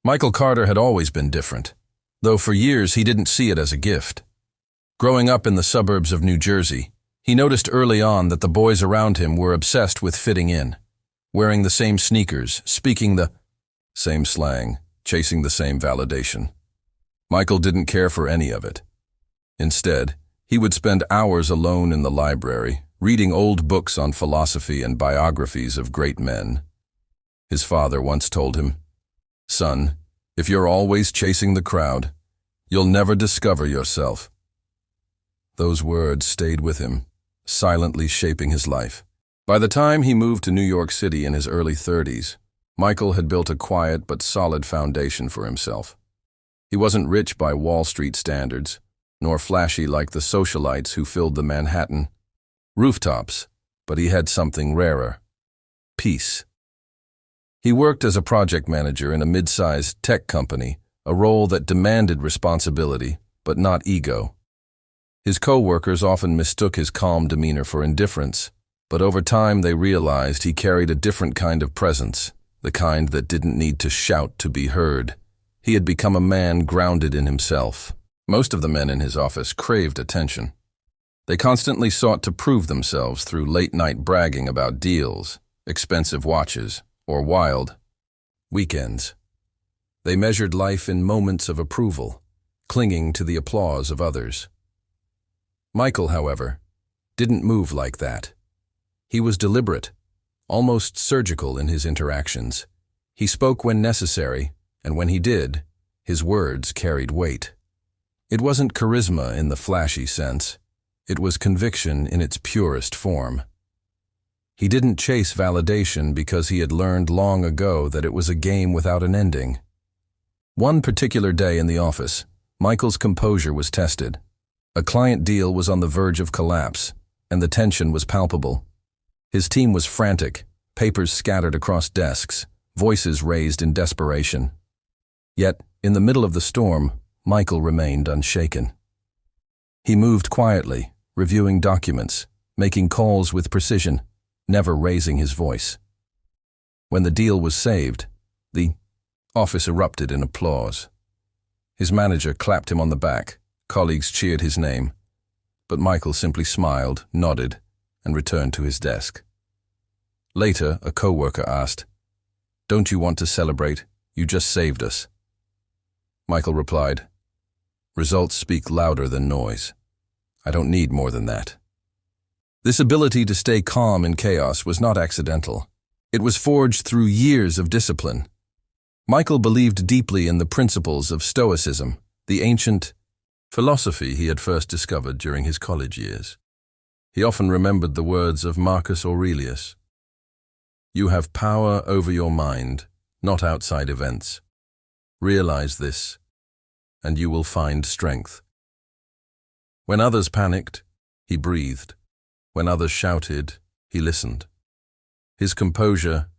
Michael Carter had always been different, though for years he didn't see it as a gift. Growing up in the suburbs of New Jersey, he noticed early on that the boys around him were obsessed with fitting in, wearing the same sneakers, speaking the same slang, chasing the same validation. Michael didn't care for any of it. Instead, he would spend hours alone in the library, reading old books on philosophy and biographies of great men. His father once told him, "Son, if you're always chasing the crowd, you'll never discover yourself." Those words stayed with him, silently shaping his life. By the time he moved to New York City in his early 30s, Michael had built a quiet but solid foundation for himself. He wasn't rich by Wall Street standards, nor flashy like the socialites who filled the Manhattan rooftops, but he had something rarer: peace. He worked as a project manager in a mid-sized tech company, a role that demanded responsibility, but not ego. His co-workers often mistook his calm demeanor for indifference, but over time they realized he carried a different kind of presence, the kind that didn't need to shout to be heard. He had become a man grounded in himself. Most of the men in his office craved attention. They constantly sought to prove themselves through late-night bragging about deals, expensive watches, or wild weekends. They measured life in moments of approval, clinging to the applause of others. Michael, however, didn't move like that. He was deliberate, almost surgical in his interactions. He spoke when necessary, and when he did, his words carried weight. It wasn't charisma in the flashy sense. It was conviction in its purest form. He didn't chase validation because he had learned long ago that it was a game without an ending. One particular day in the office, Michael's composure was tested. A client deal was on the verge of collapse, and the tension was palpable. His team was frantic, papers scattered across desks, voices raised in desperation. Yet, in the middle of the storm, Michael remained unshaken. He moved quietly, reviewing documents, making calls with precision, never raising his voice. When the deal was saved, the office erupted in applause. His manager clapped him on the back, colleagues cheered his name, but Michael simply smiled, nodded, and returned to his desk. Later, a coworker asked, "Don't you want to celebrate? You just saved us." Michael replied, "Results speak louder than noise. I don't need more than that." This ability to stay calm in chaos was not accidental. It was forged through years of discipline. Michael believed deeply in the principles of Stoicism, the ancient philosophy he had first discovered during his college years. He often remembered the words of Marcus Aurelius: "You have power over your mind, not outside events. Realize this, and you will find strength." When others panicked, he breathed. When others shouted, he listened. His composure,